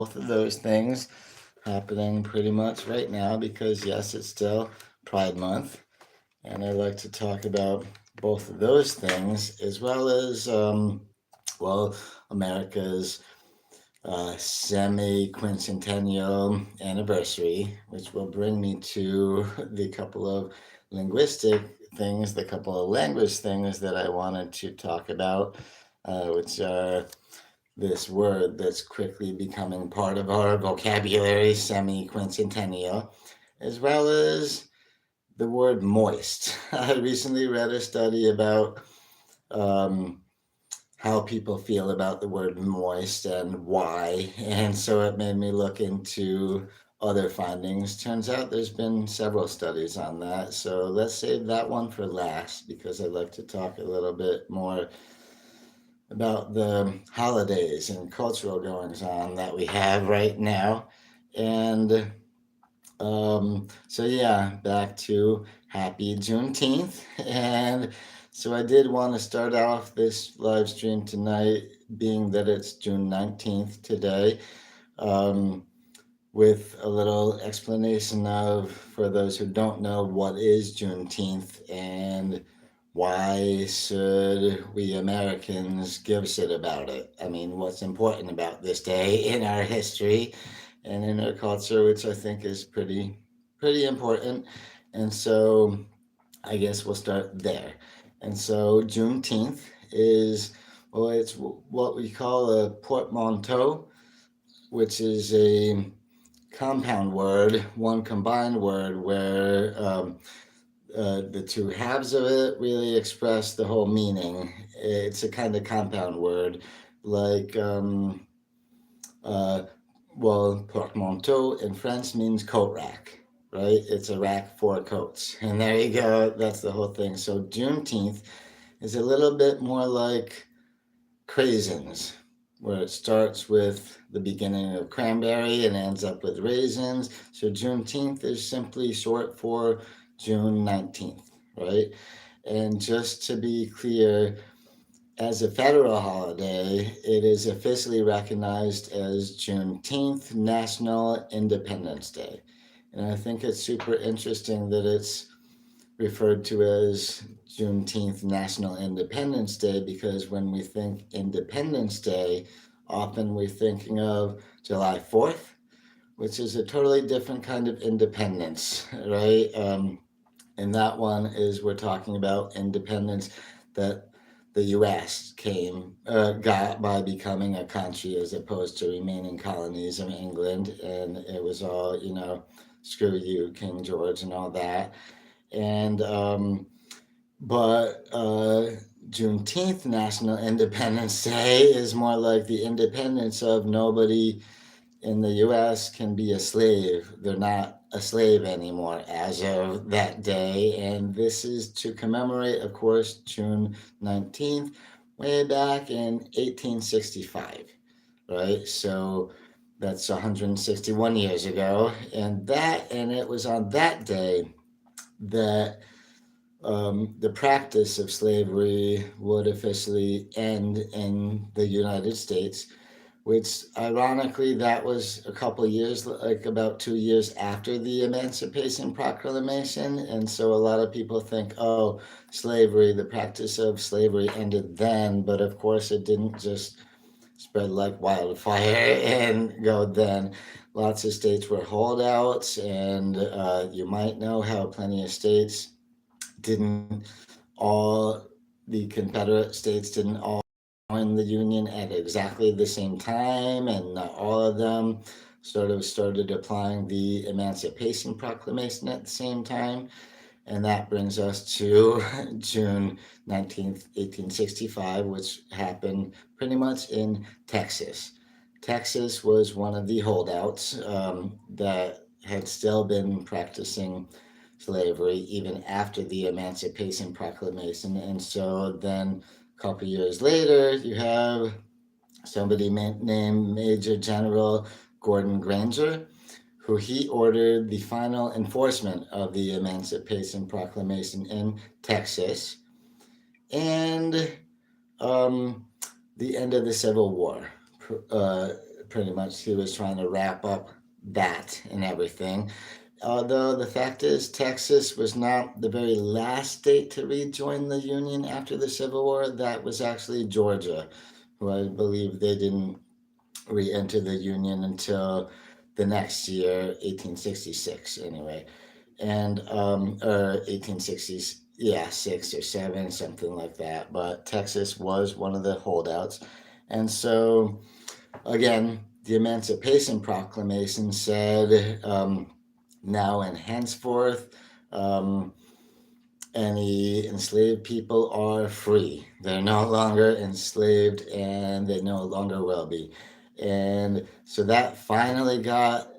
both of those things happening pretty much right now because, yes, it's still Pride Month. And I'd like to talk about both of those things as well as, well, America's semi-quincentennial anniversary, which will bring me to the couple of linguistic things, the couple of language things that I wanted to talk about, which are this word that's quickly becoming part of our vocabulary, semi-quincentennial, as well as the word moist. I recently read a study about um, how people feel about the word moist and why. And so it made me look into other findings. Turns out there's been several studies on that. So let's save that one for last because I'd like to talk a little bit more about the holidays and cultural goings on that we have right now. And so yeah, back to happy Juneteenth. And so I did want to start off this live stream tonight, being that it's June 19th today, um, with a little explanation of, for those who don't know, what is Juneteenth and why should we Americans give a shit about it? I mean, what's important about this day in our history and in our culture, which I think is pretty important. And so I guess we'll start there. And so Juneteenth is, well, it's what we call a portmanteau, which is a compound word, one combined word where the two halves of it really express the whole meaning. It's a kind of compound word, like, uh, well, portmanteau in French means coat rack, right? It's a rack for coats. And there you go, that's the whole thing. So Juneteenth is a little bit more like craisins, where it starts with the beginning of cranberry and ends up with raisins. So Juneteenth is simply short for June 19th, right? And just to be clear, as a federal holiday, it is officially recognized as Juneteenth National Independence Day. And I think it's super interesting that it's referred to as Juneteenth National Independence Day because when we think Independence Day, often we're thinking of July 4th, which is a totally different kind of independence, right? And that one is we're talking about independence that the U.S. got by becoming a country as opposed to remaining colonies of England. And it was all, screw you, King George, and all that. And but Juneteenth National Independence Day is more like the independence of nobody in the U.S. can be a slave. They're not a slave anymore as of that day. And this is to commemorate, of course, June 19th, way back in 1865, right? So that's 161 years ago. And it was on that day that the practice of slavery would officially end in the United States, which ironically, that was a couple of years, like about 2 years after the Emancipation Proclamation. And so a lot of people think, oh, slavery, the practice of slavery ended then. But of course, it didn't just spread like wildfire and go then. Lots of states were holdouts, and you might know how plenty of states didn't all, the Confederate states didn't all join the Union at exactly the same time, and not all of them sort of started applying the Emancipation Proclamation at the same time. And that brings us to June 19th, 1865, which happened pretty much in Texas. Texas was one of the holdouts that had still been practicing slavery even after the Emancipation Proclamation. And so then a couple years later, you have somebody named Major General Gordon Granger, who he ordered the final enforcement of the Emancipation Proclamation in Texas and um, the end of the Civil War, uh, pretty much he was trying to wrap up that and everything. Although the fact is, Texas was not the very last state to rejoin the Union after the Civil War. That was actually Georgia, who I believe they didn't re enter the Union until the next year, 1866, anyway. And, or 1860s, yeah, 6 or 7, something like that. But Texas was one of the holdouts. And so, again, the Emancipation Proclamation said, now and henceforth, um, any enslaved people are free. They're no longer enslaved and they no longer will be. And so that finally got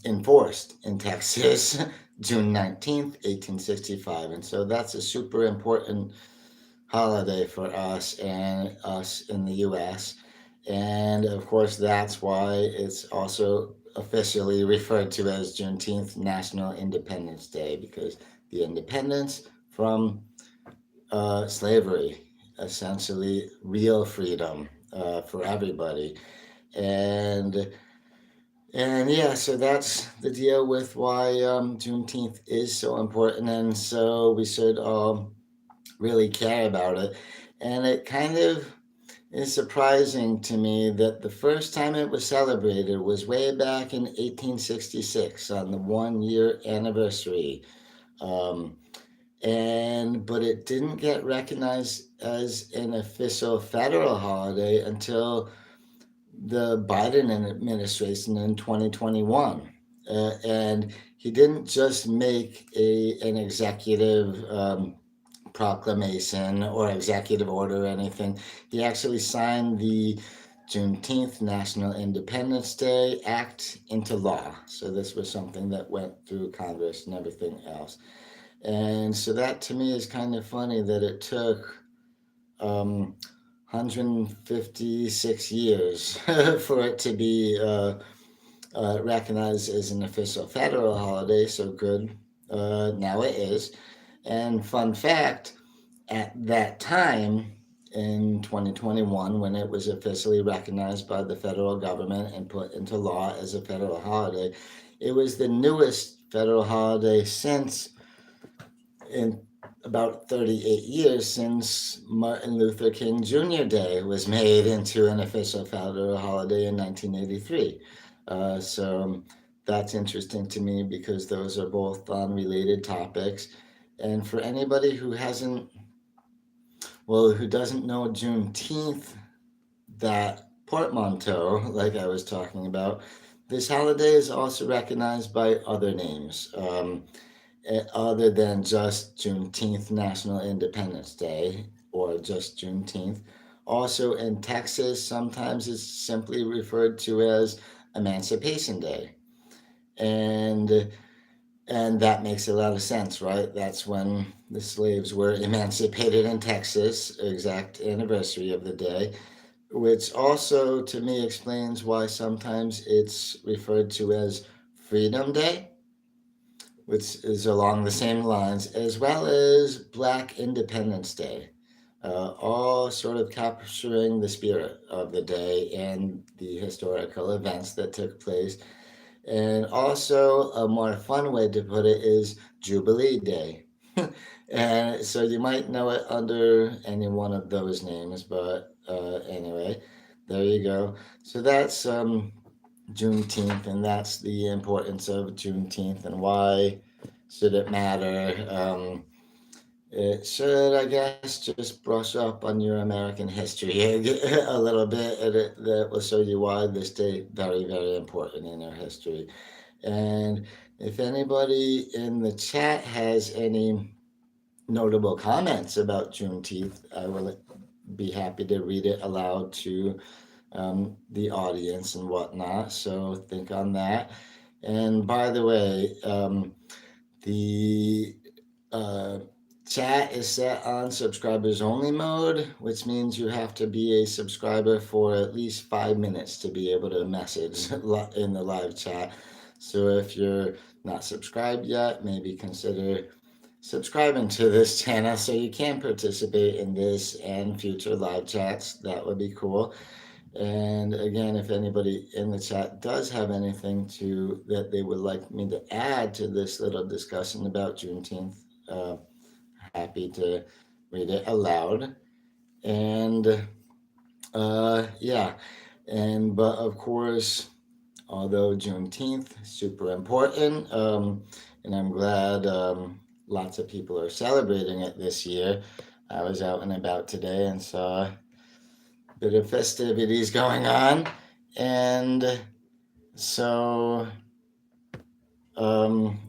enforced in Texas June 19th, 1865. And so that's a super important holiday for us and us in the US. And of course, that's why it's also officially referred to as Juneteenth National Independence Day, because the independence from slavery, essentially real freedom for everybody. And and yeah, so that's the deal with why Juneteenth is so important, and so we should all really care about it. And it kind of is surprising to me that the first time it was celebrated was way back in 1866 on the 1 year anniversary. Um, and but it didn't get recognized as an official federal holiday until the Biden administration in 2021. And he didn't just make an executive proclamation or executive order or anything. He actually signed the Juneteenth National Independence Day Act into law. So this was something that went through Congress and everything else. And so that to me is kind of funny that it took 156 years for it to be recognized as an official federal holiday. So good. Now it is. And fun fact, at that time in 2021, when it was officially recognized by the federal government and put into law as a federal holiday, it was the newest federal holiday since in about 38 years since Martin Luther King Jr. Day was made into an official federal holiday in 1983. So that's interesting to me because those are both on related topics. And for anybody who hasn't, well, who doesn't know Juneteenth, that portmanteau, like I was talking about, this holiday is also recognized by other names. Other than just Juneteenth National Independence Day or just Juneteenth. Also in Texas, sometimes it's simply referred to as Emancipation Day. And and that makes a lot of sense, right? That's when the slaves were emancipated in Texas, exact anniversary of the day, which also to me explains why sometimes it's referred to as Freedom Day, which is along the same lines, as well as Black Independence Day, all sort of capturing the spirit of the day and the historical events that took place. And also, a more fun way to put it is Jubilee Day. And so you might know it under any one of those names, but anyway, there you go. So that's Juneteenth, and that's the importance of Juneteenth and why should it matter. It should, I guess, just brush up on your American history a little bit, and that will show you why this day very, very important in our history. And if anybody in the chat has any notable comments about Juneteenth, I will be happy to read it aloud to the audience and whatnot. So think on that. And by the way, the uh, chat is set on subscribers only mode, which means you have to be a subscriber for at least 5 minutes to be able to message in the live chat. So if you're not subscribed yet, maybe consider subscribing to this channel so you can participate in this and future live chats. That would be cool. And again, if anybody in the chat does have anything that they would like me to add to this little discussion about Juneteenth, uh, happy to read it aloud. And yeah, but of course, although Juneteenth super important, and I'm glad lots of people are celebrating it this year. I was out and about today and saw a bit of festivities going on, and so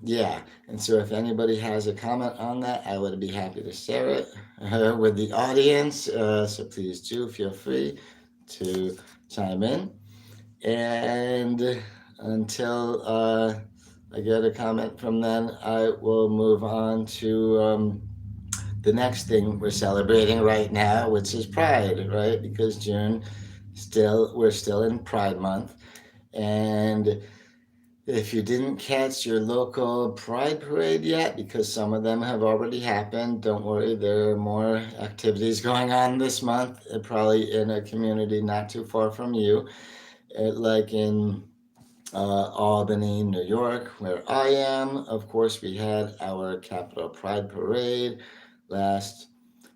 yeah, and so if anybody has a comment on that, I would be happy to share it with the audience. So please do feel free to chime in. And until I get a comment from then, I will move on to the next thing we're celebrating right now, which is Pride, right? Because we're still in Pride Month, and if you didn't catch your local Pride Parade yet, because some of them have already happened, don't worry, there are more activities going on this month, probably in a community not too far from you, like in Albany, New York, where I am. Of course, we had our Capitol Pride Parade last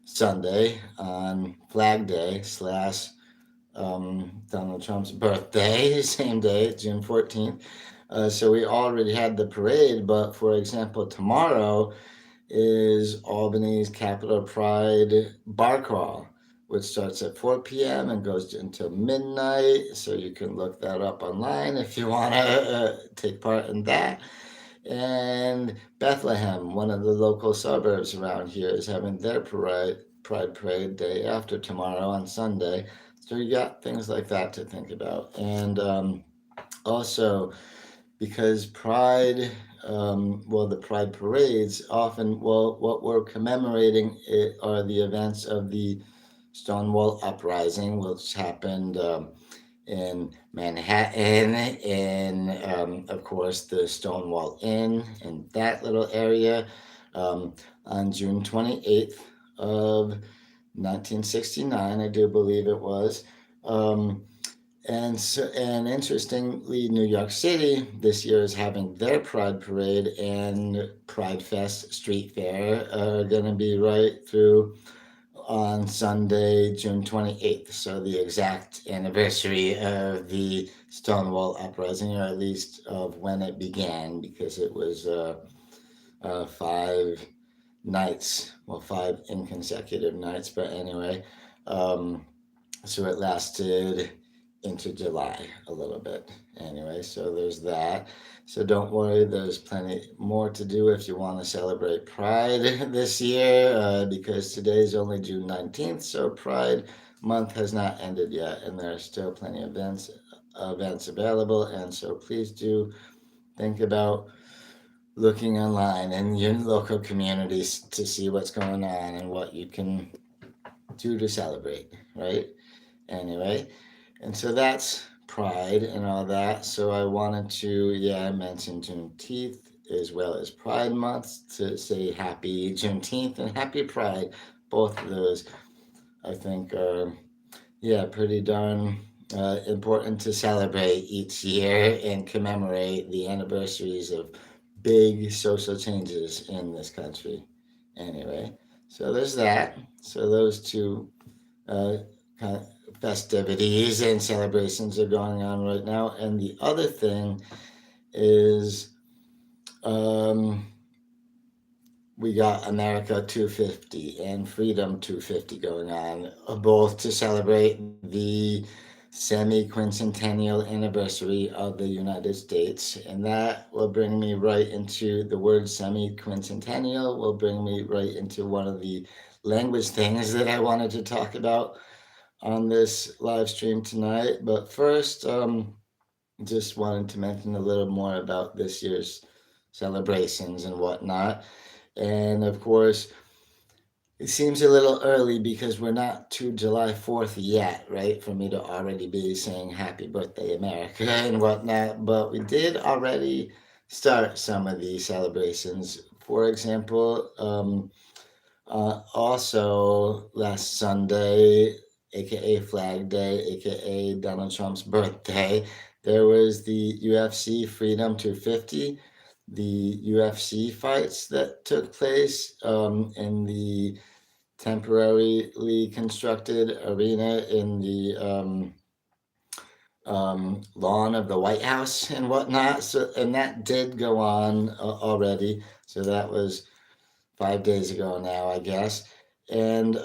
Sunday on Flag Day slash Donald Trump's birthday, same day, June 14th. So we already had the parade, but for example, tomorrow is Albany's Capitol Pride Bar Crawl, which starts at 4 p.m. and goes until midnight. So you can look that up online if you want to take part in that. And Bethlehem, one of the local suburbs around here, is having their Pride Parade day after tomorrow on Sunday. So you got things like that to think about. And also, because the Pride parades often, what we're commemorating are the events of the Stonewall Uprising, which happened in Manhattan, of course, the Stonewall Inn in that little area on June 28th of 1969, I do believe it was. Um, and interestingly, New York City this year is having their Pride Parade and Pride Fest Street Fair are going to be right through on Sunday, June 28th. So the exact anniversary of the Stonewall Uprising, or at least of when it began, because it was 5 nights, well, 5 inconsecutive nights, but anyway. Um, so it lasted into July a little bit. Anyway, so there's that. So don't worry, there's plenty more to do if you want to celebrate Pride this year, because today's only June 19th, so Pride month has not ended yet, and there are still plenty of events available. And so please do think about looking online in your local communities to see what's going on and what you can do to celebrate, right? Anyway, and so that's Pride and all that. So I wanted to, I mentioned Juneteenth as well as Pride Month to say happy Juneteenth and happy Pride. Both of those, I think, are, pretty darn important to celebrate each year and commemorate the anniversaries of big social changes in this country. Anyway, so there's that. So those two uh, kind of festivities and celebrations are going on right now. And the other thing is um, we got America 250 and Freedom 250 going on, both to celebrate the semi-quincentennial anniversary of the United States. And that will bring me right into the word semi-quincentennial, will bring me right into one of the language things that I wanted to talk about on this live stream tonight. But first, just wanted to mention a little more about this year's celebrations and whatnot. And of course, it seems a little early because we're not to July 4th yet, right? For me to already be saying happy birthday, America, and whatnot. But we did already start some of these celebrations. For example, also last Sunday, aka Flag Day, aka Donald Trump's birthday. There was the UFC Freedom 250, the UFC fights that took place in the temporarily constructed arena in the lawn of the White House and whatnot. So, and that did go on already. So that was 5 days ago now, I guess. And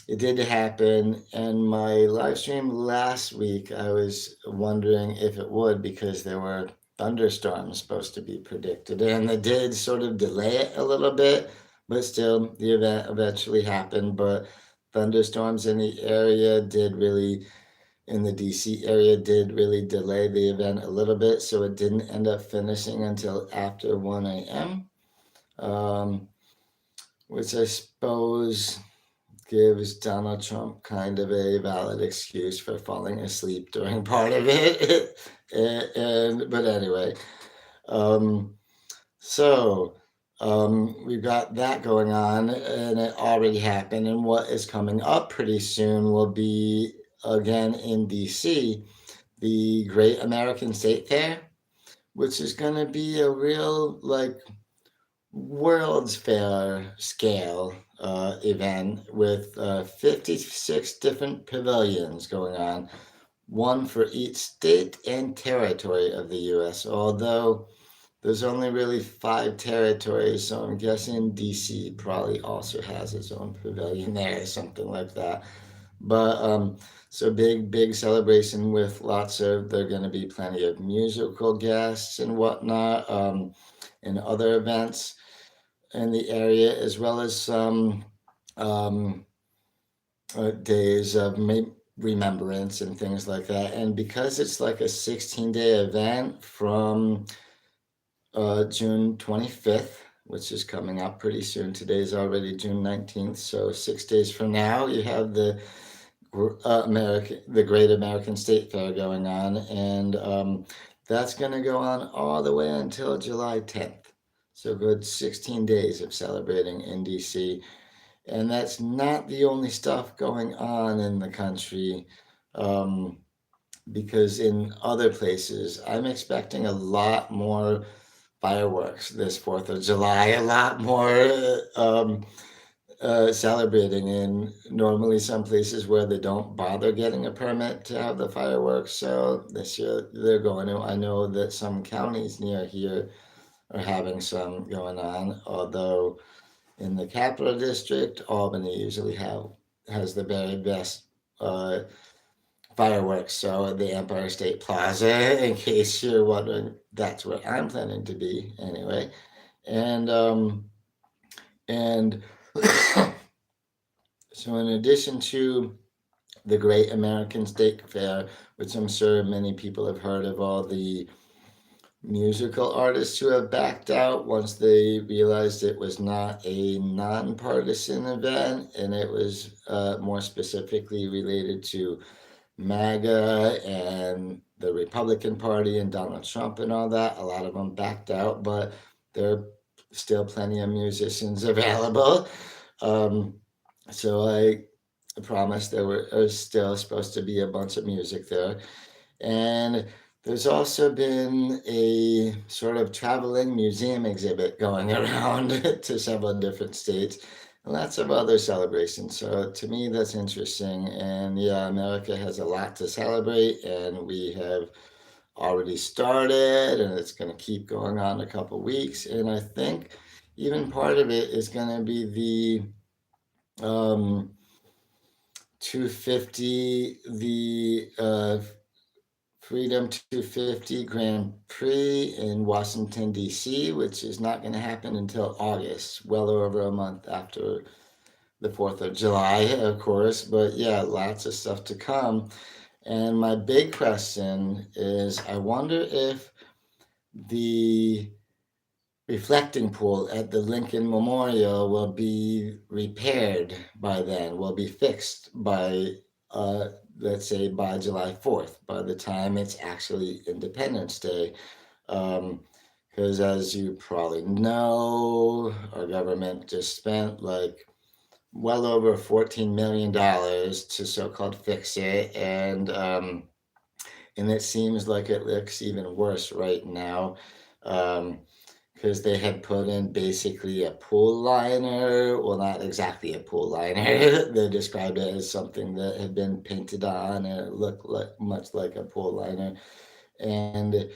it did happen. And my live stream last week, I was wondering if it would because there were thunderstorms supposed to be predicted, and they did sort of delay it a little bit. But still, the event eventually happened. But thunderstorms in the area did really in the DC area did really delay the event a little bit, so it didn't end up finishing until after 1 a.m., um, which I suppose gives Donald Trump kind of a valid excuse for falling asleep during part of it. But anyway, um, so we've got that going on, and it already happened. And what is coming up pretty soon will be again in DC, the Great American State Fair, which is going to be a real like World's Fair scale event with 56 different pavilions going on, one for each state and territory of the U.S. Although there's only really 5 territories, so I'm guessing DC probably also has its own pavilion there or something like that. But so big celebration with lots of. There are going to be plenty of musical guests and whatnot, and other events in the area, as well as some um, days of remembrance and things like that. And because it's like a 16-day event from June 25th, which is coming up pretty soon. Today's already June 19th, so 6 days from now, you have the Great American State Fair going on, and that's going to go on all the way until July 10th. So good 16 days of celebrating in DC, and that's not the only stuff going on in the country. Um, because in other places, I'm expecting a lot more fireworks this 4th of July, a lot more celebrating in normally some places where they don't bother getting a permit to have the fireworks. So this year they're going to. I know that some counties near here are having some going on, although in the capital district, Albany usually has the very best uh, fireworks. So the Empire State Plaza, in case you're wondering, that's where I'm planning to be anyway. And and so in addition to the Great American State Fair, which I'm sure many people have heard of, all the musical artists who have backed out once they realized it was not a nonpartisan event and it was more specifically related to MAGA and the Republican Party and Donald Trump and all that. A lot of them backed out, but there are still plenty of musicians available. Um, so I promised was still supposed to be a bunch of music there. And there's also been a sort of traveling museum exhibit going around to several different states and lots of other celebrations. So to me, that's interesting. And yeah, America has a lot to celebrate, and we have already started, and it's going to keep going on a couple weeks. And I think even part of it is going to be the 250, the Freedom 250 Grand Prix in Washington, D.C., which is not going to happen until August, well over a month after the 4th of July, of course. But yeah, lots of stuff to come. And my big question is I wonder if the reflecting pool at the Lincoln Memorial will be repaired by then, will be fixed by, uh, let's say, by July 4th, by the time it's actually Independence Day. Because as you probably know, our government just spent like well over $14 million to so-called fix it, and it seems like it looks even worse right now. Um, because they had put in basically a pool liner. Well, not exactly a pool liner. They described it as something that had been painted on, and it looked like, much like a pool liner. And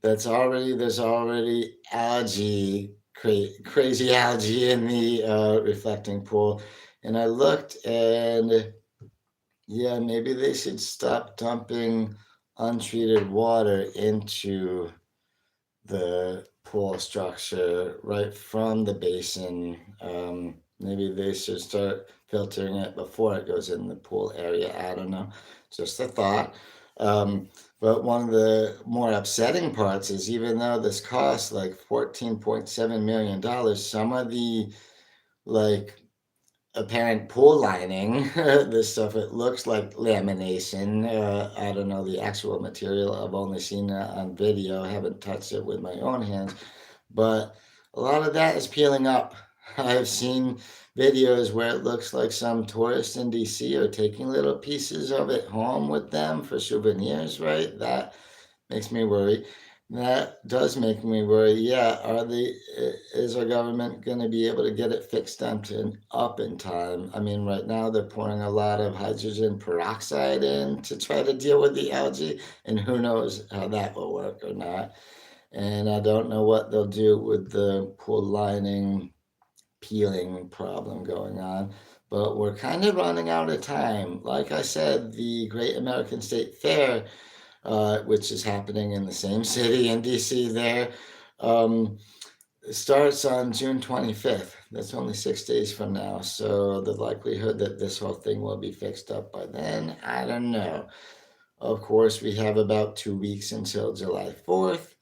there's already algae, crazy algae in the reflecting pool. And I looked, and yeah, maybe they should stop dumping untreated water into the pool structure right from the basin. Maybe they should start filtering it before it goes in the pool area. I don't know. Just a thought. Um, but one of the more upsetting parts is even though this costs like $14.7 million, some of the like apparent pool lining, this stuff, it looks like lamination. I don't know the actual material. I've only seen it on video. I haven't touched it with my own hands, but a lot of that is peeling up. I've seen videos where it looks like some tourists in DC are taking little pieces of it home with them for souvenirs, right? That makes me worry. That does make me worry. Yeah, is our government going to be able to get it fixed up in time? I mean, right now they're pouring a lot of hydrogen peroxide in to try to deal with the algae, and who knows how that will work or not. And I don't know what they'll do with the pool lining peeling problem going on. But we're kind of running out of time. Like I said, the Great American State Fair, which is happening in the same city in DC there, um, starts on June 25th. That's only 6 days from now. So the likelihood that this whole thing will be fixed up by then, I don't know. Of course, we have about 2 weeks until July 4th.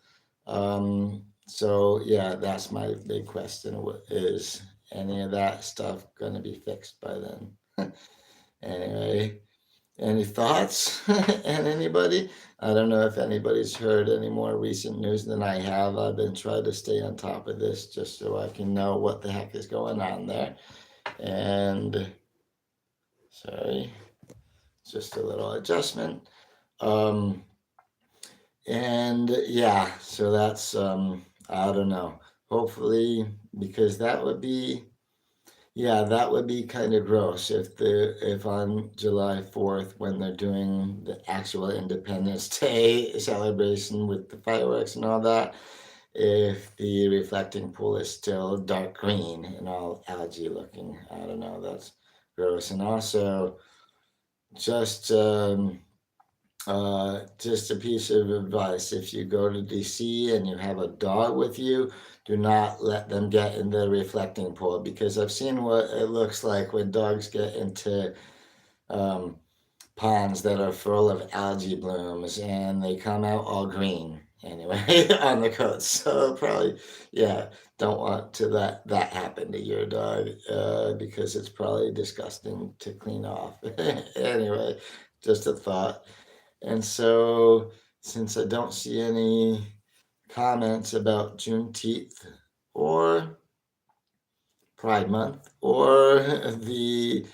So yeah, that's my big question: is any of that stuff going to be fixed by then? Anyway, any thoughts? And anybody? I don't know if anybody's heard any more recent news than I have. I've been trying to stay on top of this just so I can know what the heck is going on there. And sorry, just a little adjustment. Um, and yeah, so that's I don't know. Hopefully, because that would be, yeah, that would be kind of gross if on July 4th, when they're doing the actual Independence Day celebration with the fireworks and all that, if the reflecting pool is still dark green and all algae looking. I don't know, that's gross. And also just just a piece of advice: if you go to DC and you have a dog with you, do not let them get in the reflecting pool, because I've seen what it looks like when dogs get into um, ponds that are full of algae blooms and they come out all green anyway on the coats. So probably, yeah, don't want to let that happen to your dog, because it's probably disgusting to clean off. Anyway, just a thought. And so, since I don't see any comments about Juneteenth or Pride Month or the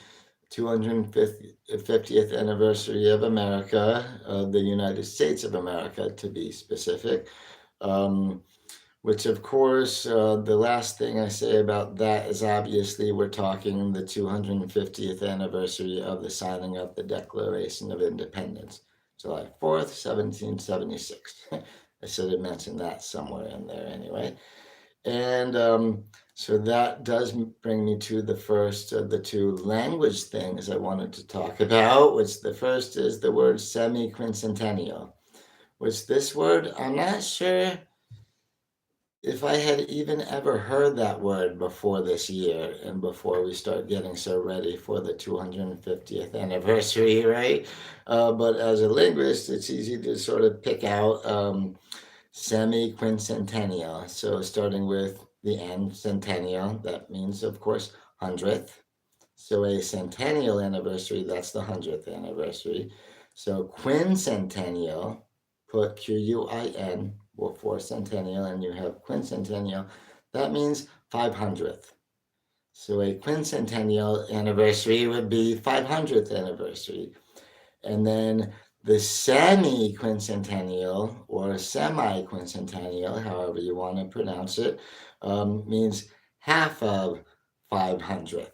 250th anniversary of America, of the United States of America to be specific, um, which, of course, the last thing I say about that is obviously we're talking the 250th anniversary of the signing of the Declaration of Independence, July 4th, 1776. I should have mentioned that somewhere in there anyway. And so that does bring me to the first of the two language things I wanted to talk about, which the first is the word semiquincentennial, which this word, I'm not sure if I had even ever heard that word before this year and before we start getting so ready for the 250th anniversary, right? But as a linguist, it's easy to sort of pick out semiquincentennial. So starting with the end, centennial, that means, of course, 100th. So a centennial anniversary, that's the 100th anniversary. So quincentennial, put Quin before centennial, and you have quincentennial. That means 500th. So a quincentennial anniversary would be 500th anniversary. And then the semi-quincentennial or semi-quincentennial, however you want to pronounce it, means half of 500th,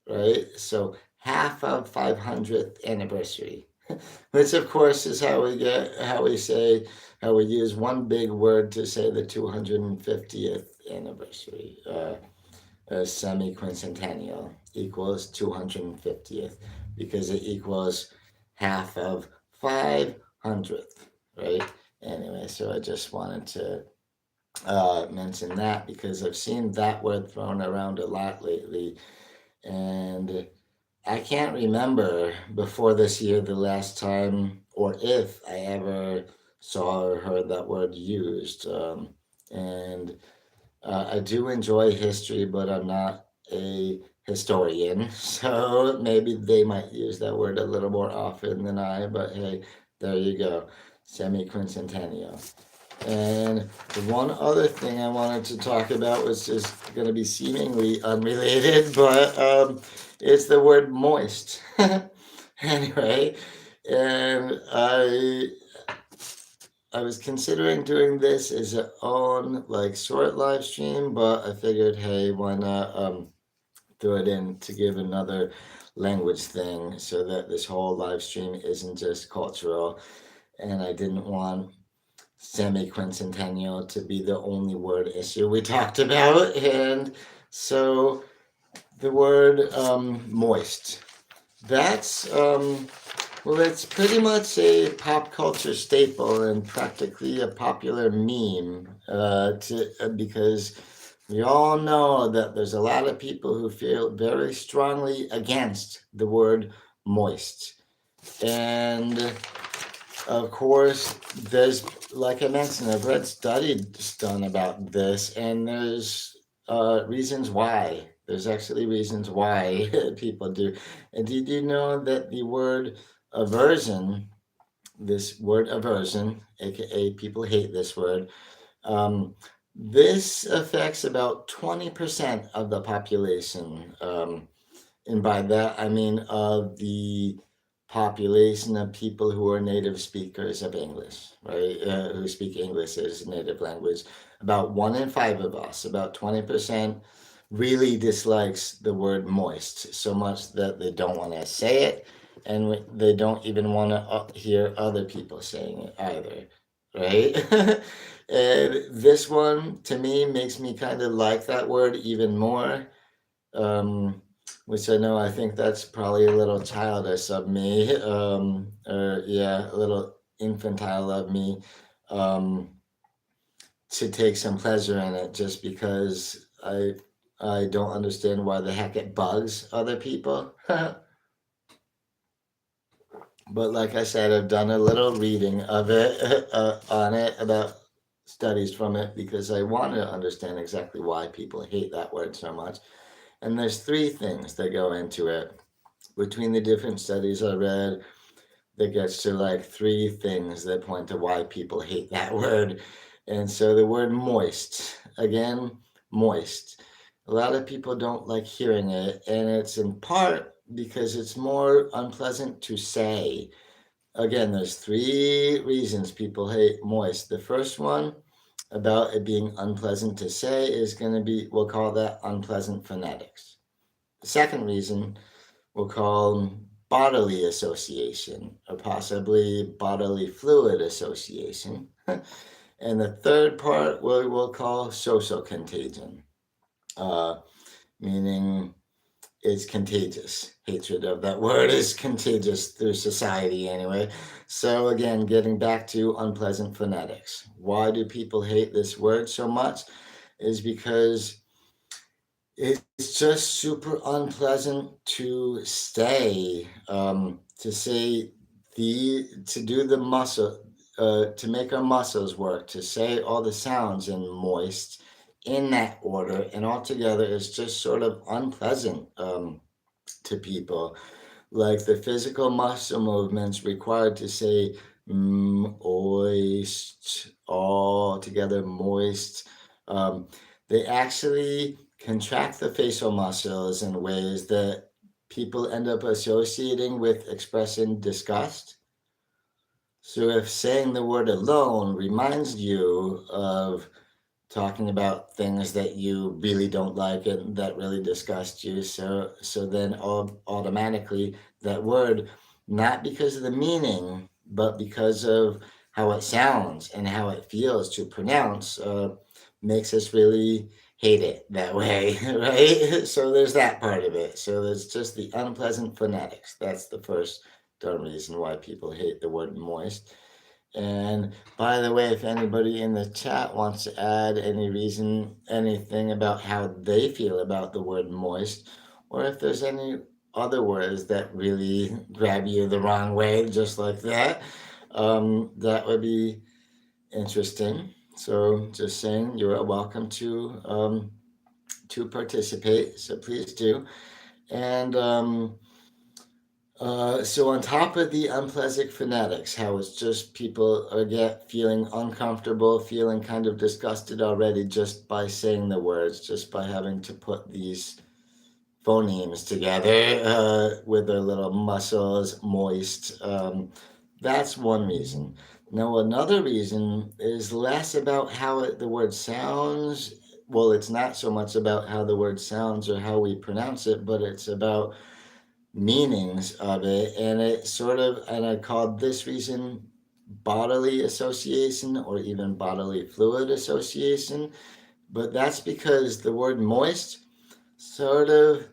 right? So half of 500th anniversary, which of course is how we use one big word to say the 250th anniversary. Semi-quincentennial equals 250th because it equals half of 500th, right? Anyway, so I just wanted to mention that because I've seen that word thrown around a lot lately, and I can't remember before this year the last time or if I ever saw or heard that word used. And I do enjoy history, but I'm not a historian, so maybe they might use that word a little more often than I, but hey, there you go, semi-quincentennial. And the one other thing I wanted to talk about was just going to be seemingly unrelated, but it's the word moist. Anyway, and I was considering doing this as a own like short live stream, but I figured, hey, why not throw it in to give another language thing so that this whole live stream isn't just cultural. And I didn't want semi-quincentennial to be the only word issue we talked about. And so the word moist. That's well, it's pretty much a pop culture staple and practically a popular meme. Because we all know that there's a lot of people who feel very strongly against the word moist, and of course, there's like I mentioned, I've read studies done about this, and there's reasons why. There's actually reasons why people do. And did you know that the word aversion, this word aversion, aka people hate this word, um, this affects about 20% of the population. And by that, I mean of the population of people who are native speakers of English, right? Who speak English as a native language. About one in five of us, about 20%, really dislikes the word moist so much that they don't want to say it and they don't even want to hear other people saying it either, right? And this one to me makes me kind of like that word even more, um, which I think that's probably a little childish of me, or yeah, a little infantile of me, um, to take some pleasure in it just because I don't understand why the heck it bugs other people. But like I said, I've done a little reading of it on it about studies from it because I want to understand exactly why people hate that word so much. And there's three things that go into it. Between the different studies I read, that gets to like three things that point to why people hate that word. And so the word moist, again, moist. A lot of people don't like hearing it, and it's in part because it's more unpleasant to say. Again, there's three reasons people hate moist. The first one about it being unpleasant to say is going to be, we'll call that unpleasant phonetics. The second reason we'll call bodily association or possibly bodily fluid association. And the third part we'll call social contagion, uh, meaning it's contagious. Hatred of that word is contagious through society anyway. So again, getting back to unpleasant phonetics. Why do people hate this word so much? Is because it's just super unpleasant to say, to say to do the muscle, to make our muscles work, to say all the sounds in moist in that order, and altogether it's just sort of unpleasant to people. Like the physical muscle movements required to say moist, all together moist. they actually contract the facial muscles in ways that people end up associating with expressing disgust. So if saying the word alone reminds you of talking about things that you really don't like and that really disgust you, so then automatically that word, not because of the meaning, but because of how it sounds and how it feels to pronounce, makes us really hate it that way, right? So there's that part of it. So there's just the unpleasant phonetics. That's the first darn reason why people hate the word moist. And by the way, if anybody in the chat wants to add any reason, anything about how they feel about the word moist, or if there's any other words that really grab you the wrong way, just like that, that would be interesting. So, just saying, you're welcome to participate. So please do. And so on top of the unpleasant phonetics, how it's just people are get feeling uncomfortable, feeling kind of disgusted already just by saying the words, just by having to put these phonemes together with their little muscles moist. That's one reason. Now another reason is less about how the word sounds. Well, it's not so much about how the word sounds or how we pronounce it, but it's about meanings of it, and it sort of, and I called this reason bodily association or even bodily fluid association, but that's because the word moist sort of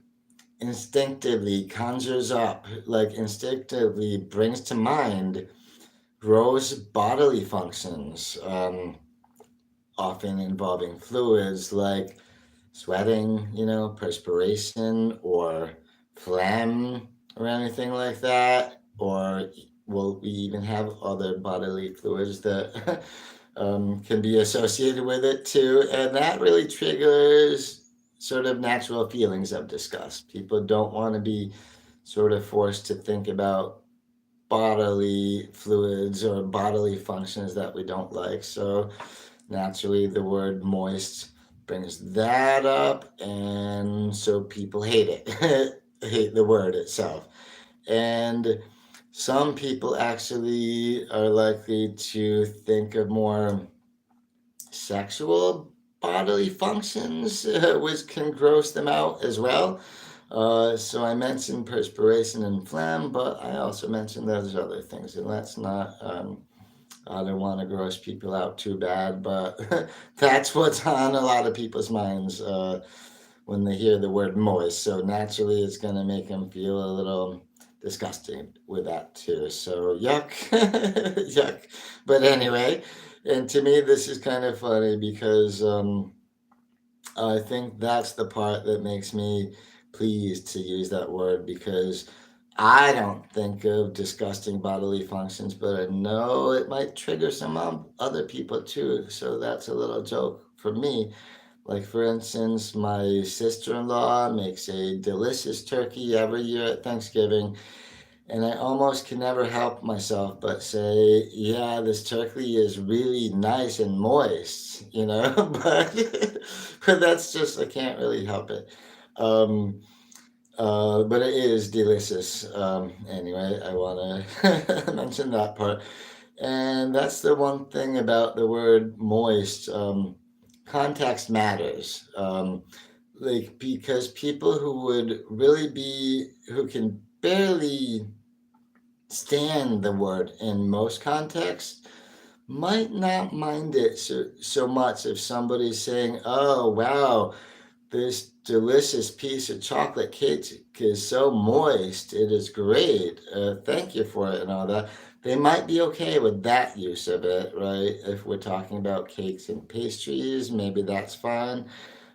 instinctively conjures up, like instinctively brings to mind gross bodily functions, often involving fluids like sweating, perspiration or phlegm or anything like that. Or will we even have other bodily fluids that can be associated with it too? And that really triggers sort of natural feelings of disgust. People don't want to be sort of forced to think about bodily fluids or bodily functions that we don't like. So naturally, the word moist brings that up, and so people hate it, hate the word itself. And some people actually are likely to think of more sexual bodily functions, which can gross them out as well. So I mentioned perspiration and phlegm, but I also mentioned those other things, and let's not I don't want to gross people out too bad, but that's what's on a lot of people's minds when they hear the word moist. So naturally, it's going to make them feel a little disgusting with that too. So yuck, yuck. But anyway, and to me, this is kind of funny because I think that's the part that makes me pleased to use that word because I don't think of disgusting bodily functions, but I know it might trigger some other people too. So that's a little joke for me. Like, for instance, my sister in law makes a delicious turkey every year at Thanksgiving, and I almost can never help myself but say, yeah, this turkey is really nice and moist, but, but that's just, I can't really help it. Um, but it is delicious. Anyway, I want to mention that part. And that's the one thing about the word moist. Context matters. Like, because people who would really be, who can barely stand the word in most contexts, might not mind it so much if somebody's saying, oh, wow, this delicious piece of chocolate cake is so moist. It is great. Thank you for it and all that. They might be okay with that use of it, right? If we're talking about cakes and pastries, maybe that's fine.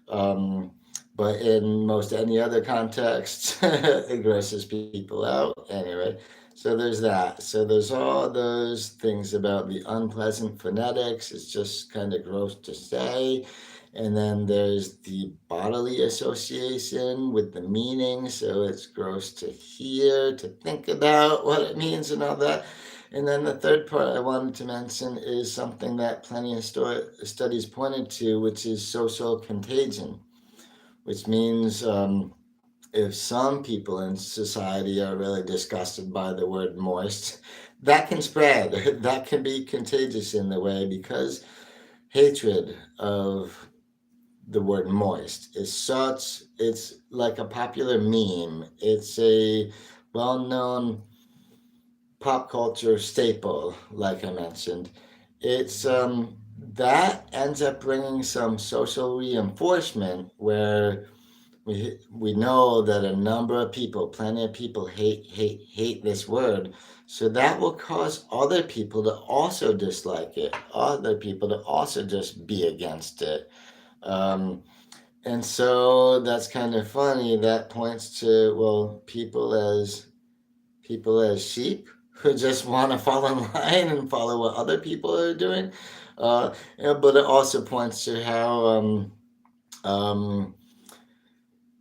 Um, but in most any other context, it grosses people out. Anyway, so there's that. So there's all those things about the unpleasant phonetics. It's just kind of gross to say. And then there's the bodily association with the meaning. So it's gross to hear, to think about what it means and all that. And then the third part I wanted to mention is something that plenty of studies pointed to, which is social contagion, which means if some people in society are really disgusted by the word moist, that can spread. That can be contagious in the way because hatred of the word moist is such, it's like a popular meme. It's a well known pop culture staple, like I mentioned. It's that ends up bringing some social reinforcement where we know that a number of people, plenty of people hate this word. So that will cause other people to also dislike it, other people to also just be against it. Um, and so that's kind of funny. That points to, well, people as sheep who just want to fall in line and follow what other people are doing. But it also points to how um,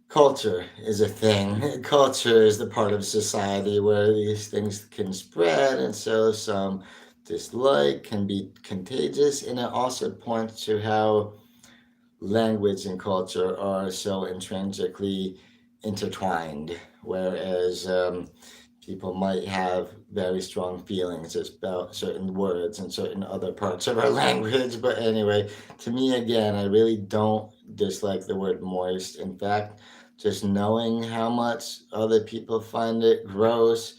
culture is a thing. Culture is the part of society where these things can spread, and so some dislike can be contagious. And it also points to how language and culture are so intrinsically intertwined, whereas people might have very strong feelings about certain words and certain other parts of our language. But anyway, to me, again, I really don't dislike the word moist. In fact, just knowing how much other people find it gross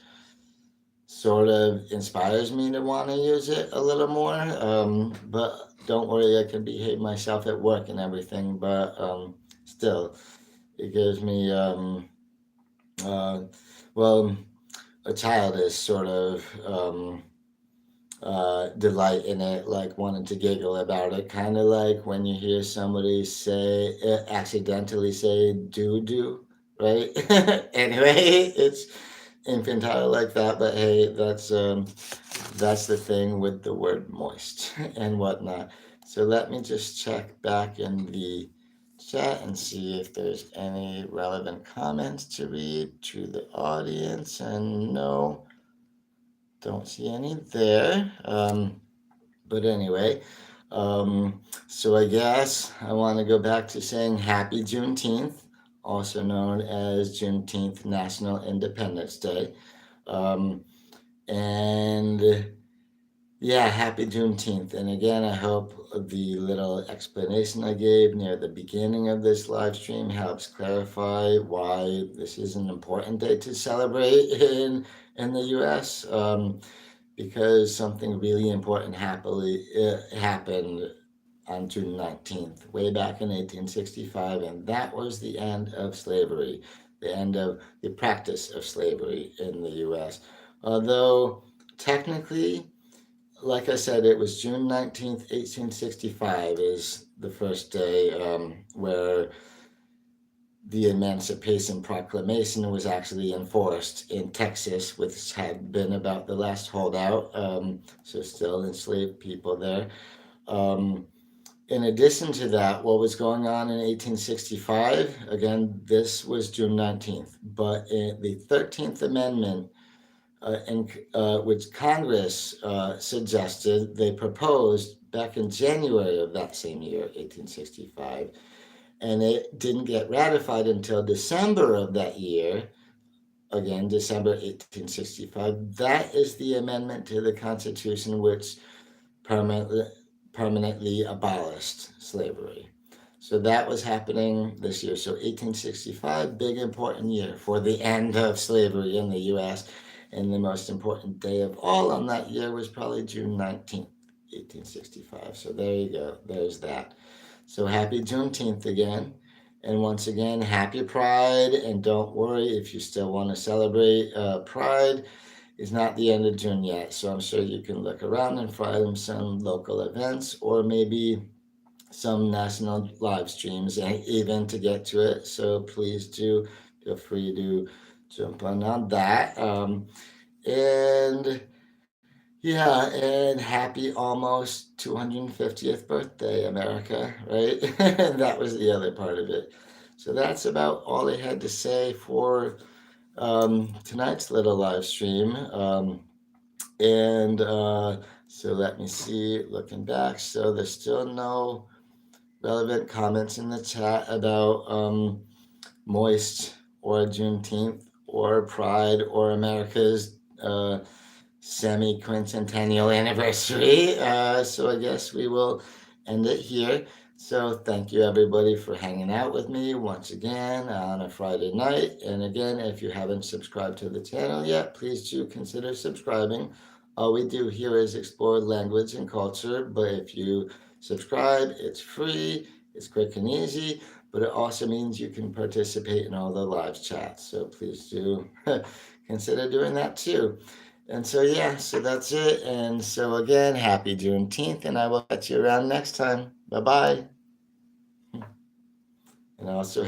sort of inspires me to want to use it a little more. But don't worry, I can behave myself at work and everything. But still, it gives me, uh, well, a childish sort of delight in it, like wanting to giggle about it. Kind of like when you hear somebody say, accidentally say doo doo, right? Anyway, it's infantile like that, but hey, that's the thing with the word moist and whatnot. So let me just check back in the chat and see if there's any relevant comments to read to the audience. And no, don't see any there. But anyway, so I guess I want to go back to saying Happy Juneteenth, also known as Juneteenth National Independence Day. Um, and yeah, happy Juneteenth. And again, I hope the little explanation I gave near the beginning of this live stream helps clarify why this is an important day to celebrate in the US. Because something really important happened on June 19th, way back in 1865, and that was the end of slavery, the end of the practice of slavery in the US. Although technically, like I said, it was June 19th, 1865 is the first day where the Emancipation Proclamation was actually enforced in Texas, which had been about the last holdout, so still enslaved people there. Um, in addition to that, what was going on in 1865, again, this was June 19th, but in the 13th Amendment, which Congress suggested, they proposed back in January of that same year, 1865, and it didn't get ratified until December of that year. Again, December 1865. That is the amendment to the Constitution which permanently, permanently abolished slavery. So that was happening this year. So 1865, big important year for the end of slavery in the U.S. And the most important day of all on that year was probably June 19th, 1865. So there you go. There's that. So happy Juneteenth again. And once again, happy Pride. And don't worry if you still want to celebrate Pride. It's not the end of June yet. So I'm sure you can look around and find some local events or maybe some national live streams even to get to it. So please do feel free to jump on that. And yeah, and happy almost 250th birthday, America, right? That was the other part of it. So that's about all I had to say for tonight's little live stream. And so let me see, looking back. So there's still no relevant comments in the chat about Moist or Juneteenth or Pride or America's semi-quincentennial anniversary. So I guess we will end it here. So thank you everybody for hanging out with me once again on a Friday night. And again, if you haven't subscribed to the channel yet, please do consider subscribing. All we do here is explore language and culture, but if you subscribe, it's free, it's quick and easy, but it also means you can participate in all the live chats. So please do consider doing that too. And so, yeah, so that's it. And so, again, happy Juneteenth, and I will catch you around next time. Bye bye. And also,